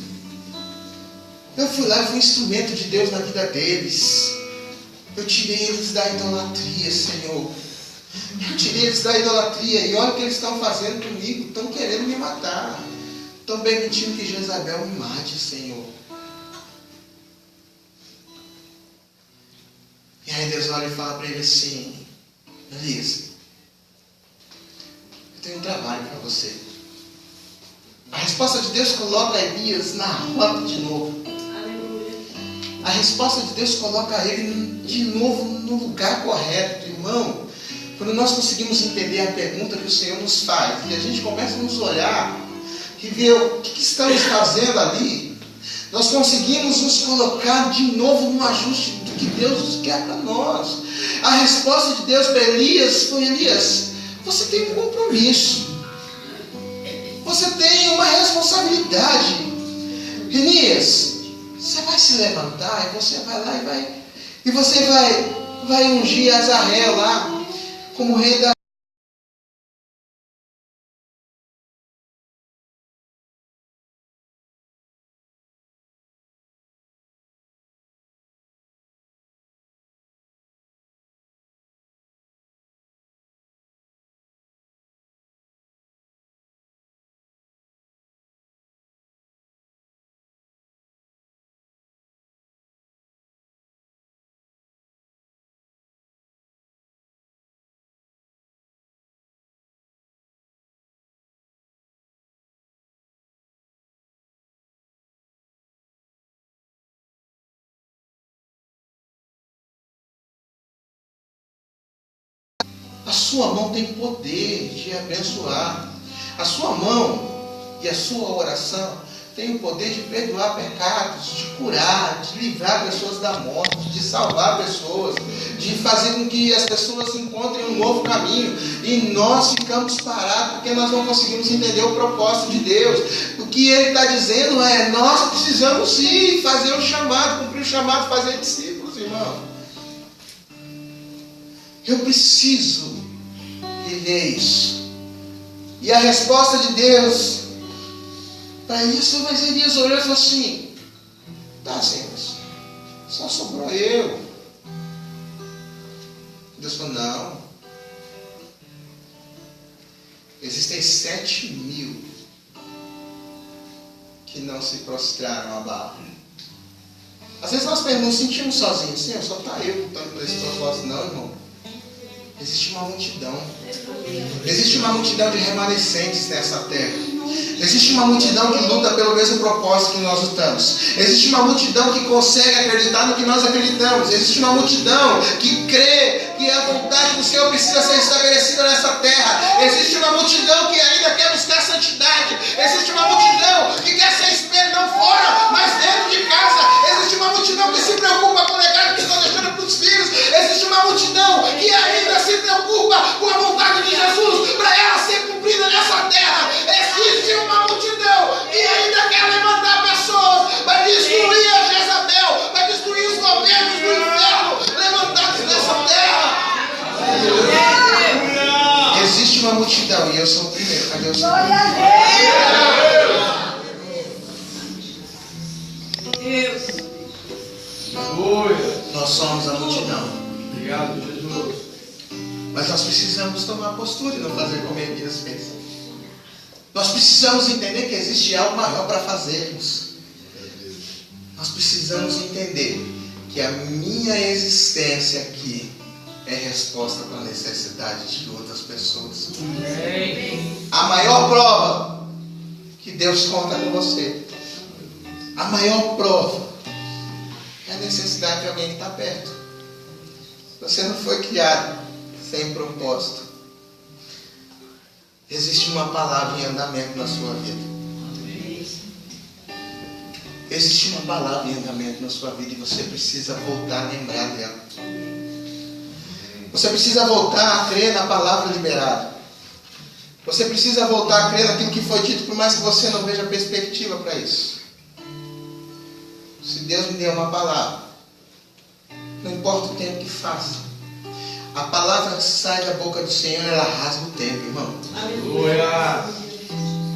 Eu fui lá e fui instrumento de Deus na vida deles. Eu tirei eles da idolatria, Senhor. Eu tirei eles da idolatria. E olha o que eles estão fazendo comigo. Estão querendo me matar. Estão permitindo que Jezabel me mate, Senhor. E aí Deus olha e fala para ele assim, Elias, eu tenho um trabalho para você. A resposta de Deus coloca Elias na rota de novo. Aleluia. A resposta de Deus coloca ele de novo no lugar correto, irmão. Quando nós conseguimos entender a pergunta que o Senhor nos faz, e a gente começa a nos olhar e ver o que estamos fazendo ali, nós conseguimos nos colocar de novo no ajuste do que Deus quer para nós. A resposta de Deus para Elias foi: Elias, você tem um compromisso, você tem uma responsabilidade. Elias, você vai se levantar e você vai lá e você vai ungir Azarel lá como rei da... A sua mão tem poder de abençoar. A sua mão e a sua oração tem o poder de perdoar pecados, de curar, de livrar pessoas da morte, de salvar pessoas, de fazer com que as pessoas encontrem um novo caminho. E nós ficamos parados porque nós não conseguimos entender o propósito de Deus. O que Ele está dizendo é: nós precisamos sim fazer o chamado, cumprir o chamado, fazer discípulos, irmão. Eu preciso viver isso. E a resposta de Deus para isso, mas Elias olhou e falou assim: tá, Senhor, só sobrou eu. Deus falou: não, existem 7.000 que não se prostraram a Baal. Às vezes nós nos sentimos sozinhos. Senhor, só está eu lutando por esse propósito. Não, irmão. Existe uma multidão. Existe uma multidão de remanescentes nessa terra. Existe uma multidão que luta pelo mesmo propósito que nós lutamos. Existe uma multidão que consegue acreditar no que nós acreditamos. Existe uma multidão que crê que a vontade do Senhor precisa ser estabelecida nessa terra. Existe uma multidão que ainda quer buscar santidade. Existe uma multidão que quer ser espelho não fora, mas dentro de casa. Existe uma multidão que se preocupa com o legado que estão deixando para os filhos. Existe uma multidão que ainda se preocupa com a vontade de Jesus para ela ser cumprida nessa terra. Existe uma multidão que ainda quer levantar pessoas, vai destruir a Jezabel, vai destruir os governos do inferno levantados nessa terra. Existe uma multidão e eu sou o primeiro. Cadê o Senhor? Deus. Nós somos a multidão. Obrigado, Jesus. Mas nós precisamos tomar postura e não fazer como Elias fez. Nós precisamos entender que existe algo maior para fazermos. Nós precisamos entender que a minha existência aqui é resposta para a necessidade de outras pessoas. A maior prova que Deus conta com você, a maior prova é a necessidade de alguém que está perto. Você não foi criado sem propósito. Existe uma palavra em andamento na sua vida. Existe uma palavra em andamento na sua vida e você precisa voltar a lembrar dela. Você precisa voltar a crer na palavra liberada. Você precisa voltar a crer naquilo que foi dito, por mais que você não veja perspectiva para isso. Se Deus me deu uma palavra, não importa o tempo que faça, a palavra que sai da boca do Senhor, ela rasga o tempo, irmão. Aleluia.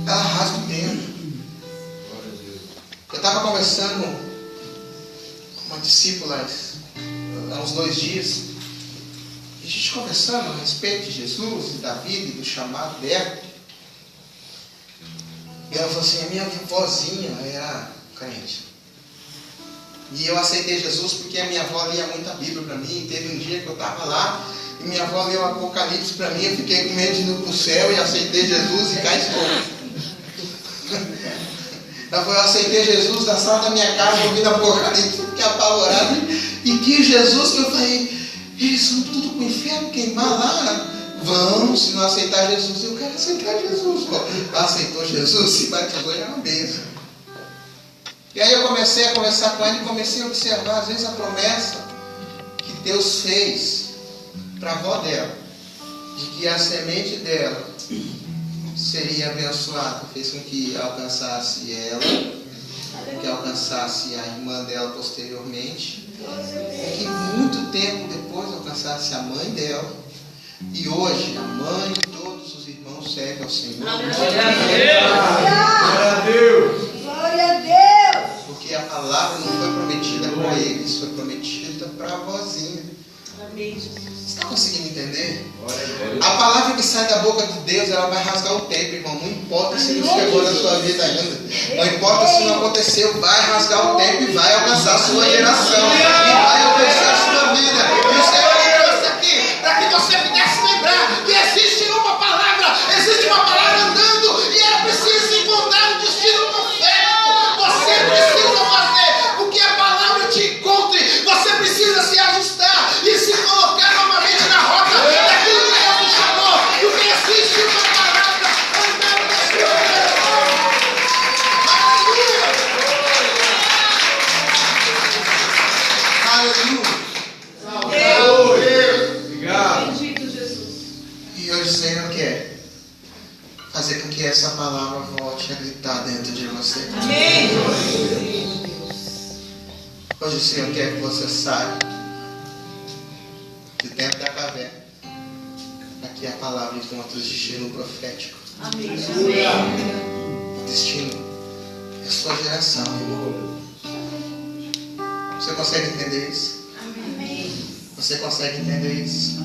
Ela rasga o tempo. Eu estava conversando com uma discípula há uns 2 dias. E a gente conversando a respeito de Jesus e da vida e do chamado dela. E ela falou assim: a minha vozinha era crente. E eu aceitei Jesus porque a minha avó lia muita Bíblia para mim. E teve um dia que eu estava lá e minha avó leu o Apocalipse para mim. Eu fiquei com medo de ir para o céu e aceitei Jesus e cá estou. Ela falou: eu aceitei Jesus na sala da minha casa, ouvindo Apocalipse, fiquei apavorado. E que Jesus, que eu falei, eles vão tudo para o inferno queimar lá? Vão, se não aceitar Jesus. Eu quero aceitar Jesus. Ela aceitou Jesus, se batizou, é uma bênção. E aí eu comecei a conversar com ela e comecei a observar, às vezes, a promessa que Deus fez para a avó dela, de que a semente dela seria abençoada. Fez com que alcançasse ela, que alcançasse a irmã dela posteriormente, e que muito tempo depois alcançasse a mãe dela. E hoje a mãe e todos os irmãos servem ao Senhor. Glória a Deus. Glória a Deus. Porque a palavra não foi prometida para eles, foi prometida para a vozinha. Amém, Jesus. Você está conseguindo entender? Glória a Deus. A palavra que sai da boca de Deus, ela vai rasgar o tempo, irmão. Não importa se não chegou na sua vida ainda. Não importa se não aconteceu, vai rasgar o tempo e vai alcançar a sua geração. E vai alcançar a sua vida. E o Senhor me trouxe aqui para que você pudesse lembrar que existe uma palavra andando e ela precisa encontrar um destino profético. Você precisa fazer o que a palavra te encontre. Você precisa se ajustar e se colocar novamente na rota daquilo que Deus te chamou. Porque existe uma palavra andando na sua vida. Aleluia. Aleluia. Obrigado. Bendito Jesus. E hoje o Senhor quer fazer com que essa palavra volte a gritar dentro de você. Amém. Hoje o Senhor quer que você saia de dentro da caverna. Aqui a palavra encontra o destino profético. Amém. O destino é a sua geração. Você consegue entender isso? Amém. Você consegue entender isso?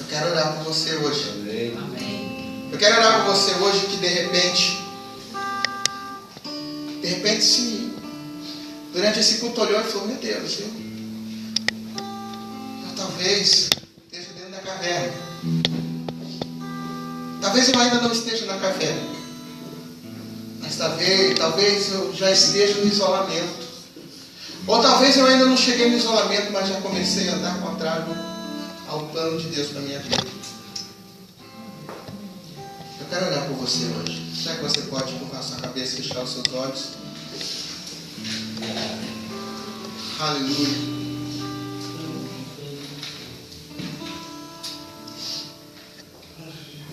Eu quero orar por você hoje. Amém. Eu quero orar por você hoje que de repente se durante esse culto olhou e falou, meu Deus, eu talvez esteja dentro da caverna. Talvez eu ainda não esteja na caverna. Mas talvez eu já esteja no isolamento. Ou talvez eu ainda não cheguei no isolamento, mas já comecei a andar contrário ao plano de Deus para a minha vida. Eu quero orar por você hoje. Será que você pode curvar sua cabeça e fechar os seus olhos? Aleluia.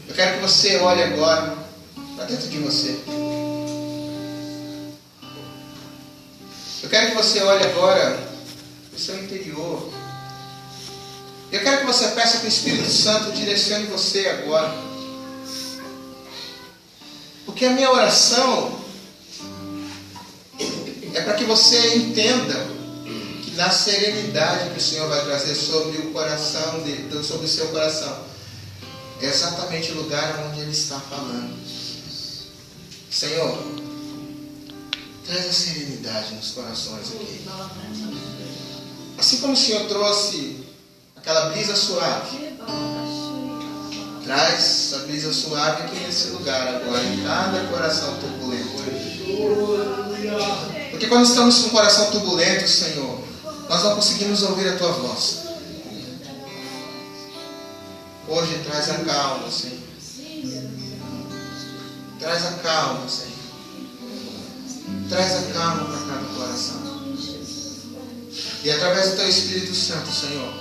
Eu quero que você olhe agora para dentro de você. Eu quero que você olhe agora para o seu interior. Eu quero que você peça que o Espírito Santo direcione você agora. Porque a minha oração é para que você entenda que na serenidade que o Senhor vai trazer sobre o coração dele, sobre o seu coração, é exatamente o lugar onde Ele está falando. Senhor, traz a serenidade nos corações aqui. Assim como o Senhor trouxe aquela brisa suave, traz a brisa suave aqui nesse lugar agora, em cada coração turbulento. Porque quando estamos com o coração turbulento, Senhor, nós não conseguimos ouvir a Tua voz. Hoje traz a calma, Senhor. Traz a calma, Senhor. Traz a calma para cada coração. E através do Teu Espírito Santo, Senhor,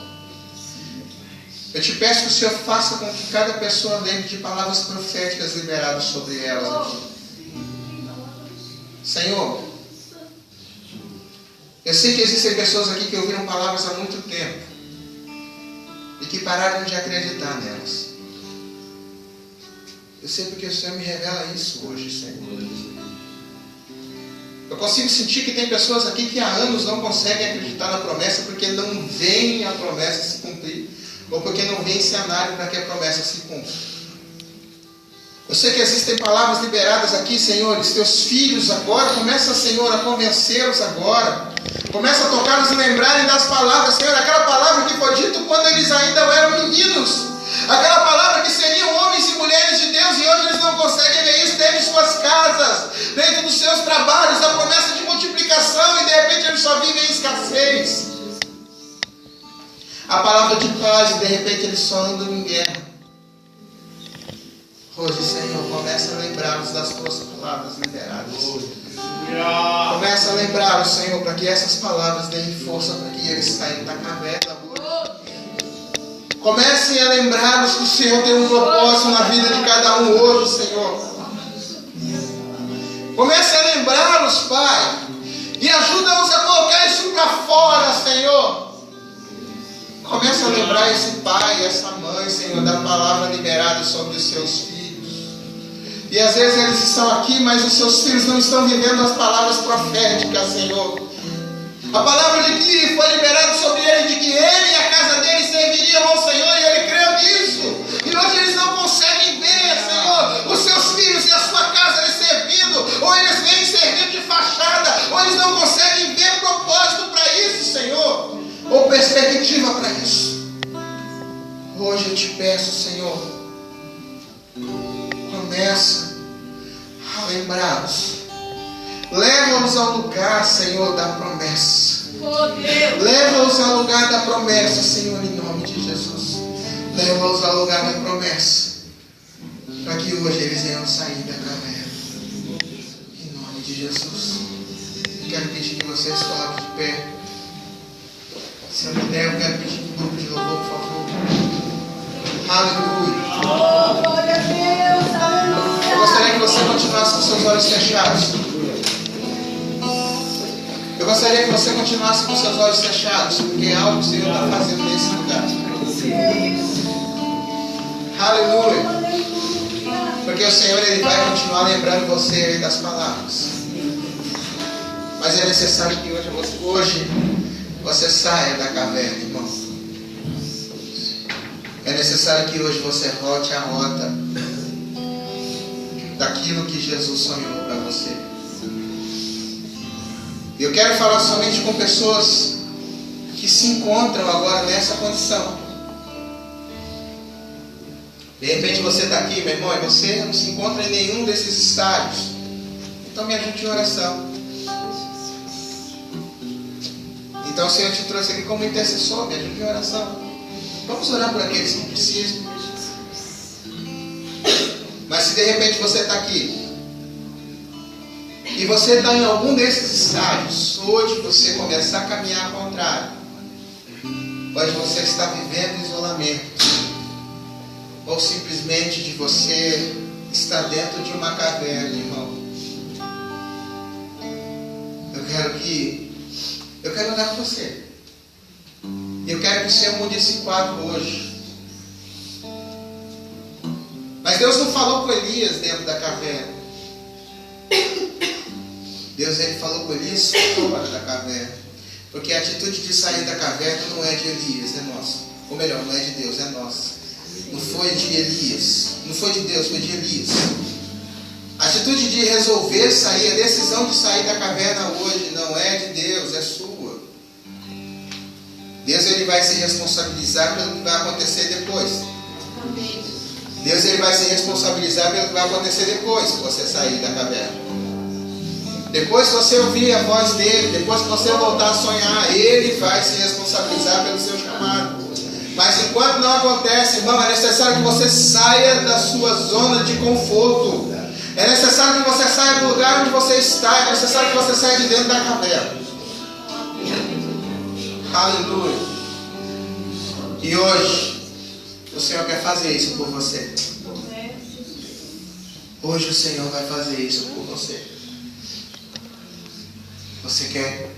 eu te peço que o Senhor faça com que cada pessoa lembre de palavras proféticas liberadas sobre elas aqui. Senhor, eu sei que existem pessoas aqui que ouviram palavras há muito tempo e que pararam de acreditar nelas. Eu sei porque o Senhor me revela isso hoje, Senhor. Eu consigo sentir que tem pessoas aqui que há anos não conseguem acreditar na promessa porque não veem a promessa se cumprir, ou porque não veem cenário para que a promessa se cumpra. Eu sei que existem palavras liberadas aqui, Senhor, e teus filhos agora, começa, Senhor, a convencê-los agora. Começa a tocá-los e lembrarem das palavras, Senhor, aquela palavra que foi dita quando eles ainda eram meninos. Aquela palavra que seriam homens e mulheres de Deus e hoje eles não conseguem ver isso dentro de suas casas, dentro dos seus trabalhos, a promessa de multiplicação e de repente eles só vivem em escassez. A palavra de paz e de repente eles só andam em guerra. Hoje, Senhor, começa a lembrar-nos das tuas palavras liberadas. Começa a lembrar o Senhor para que essas palavras deem força para que eles saiam da caverna hoje. Comecem a lembrar-nos que o Senhor tem um propósito na vida de cada um hoje, Senhor. Comece a lembrá-los, Pai. E ajuda-nos a colocar isso para fora, Senhor. Comece a lembrar esse pai e essa mãe, Senhor, da palavra liberada sobre os seus filhos. E às vezes eles estão aqui, mas os seus filhos não estão vivendo as palavras proféticas, Senhor. A palavra de que foi liberada sobre ele, de que ele e a casa dele serviriam ao Senhor, e ele creu nisso. E hoje eles não conseguem ver, Senhor, os seus filhos e a sua casa lhe servindo, ou eles vêm servindo de fachada, ou eles não conseguem ver propósito para isso, Senhor, ou perspectiva para isso. Hoje eu te peço, Senhor, começa a lembrá-los. Leva-os ao lugar, Senhor, da promessa. Leva-os ao lugar da promessa, Senhor, em nome de Jesus. Leva-os ao lugar da promessa, para que hoje eles venham sair da caverna. Em nome de Jesus. Eu quero pedir que vocês coloquem de pé. Se eu puder, eu quero pedir para o grupo de louvor, por favor. Aleluia. Oh, glória a Deus, aleluia. Eu gostaria que você continuasse com seus olhos fechados. Eu gostaria que você continuasse com seus olhos fechados, porque é algo que o Senhor está fazendo nesse lugar. Aleluia. Porque o Senhor ele vai continuar lembrando você das palavras. Mas é necessário que hoje você saia da caverna, irmão. É necessário que hoje você volte à rota daquilo que Jesus sonhou para você. Eu quero falar somente com pessoas que se encontram agora nessa condição. De repente você está aqui, meu irmão, e você não se encontra em nenhum desses estágios. Então me ajude em oração. Então o Senhor te trouxe aqui como intercessor, me ajude em oração. Vamos orar por aqueles que precisam. Mas se de repente você está aqui e você está em algum desses estágios, hoje você começar a caminhar ao contrário. Hoje você está vivendo isolamento, ou simplesmente de você estar dentro de uma caverna, irmão. Eu quero orar por você. Eu quero que o Senhor mude esse quadro hoje. Mas Deus não falou com Elias dentro da caverna. Deus ele falou com Elias fora da caverna. Porque a atitude de sair da caverna não é de Elias, é nossa. Ou melhor, não é de Deus, é nossa. Não foi de Elias. Não foi de Deus, foi de Elias. A atitude de resolver sair, a decisão de sair da caverna hoje não é de Deus, é sua. Deus ele vai se responsabilizar pelo que vai acontecer depois. Deus ele vai se responsabilizar pelo que vai acontecer depois que você sair da caverna. Depois que você ouvir a voz dele, depois que você voltar a sonhar, ele vai se responsabilizar pelo seu chamado. Mas enquanto não acontece, irmão, é necessário que você saia da sua zona de conforto. É necessário que você saia do lugar onde você está. É necessário que você saia de dentro da caverna. Aleluia. E hoje o Senhor quer fazer isso por você. Hoje o Senhor vai fazer isso por você. Você quer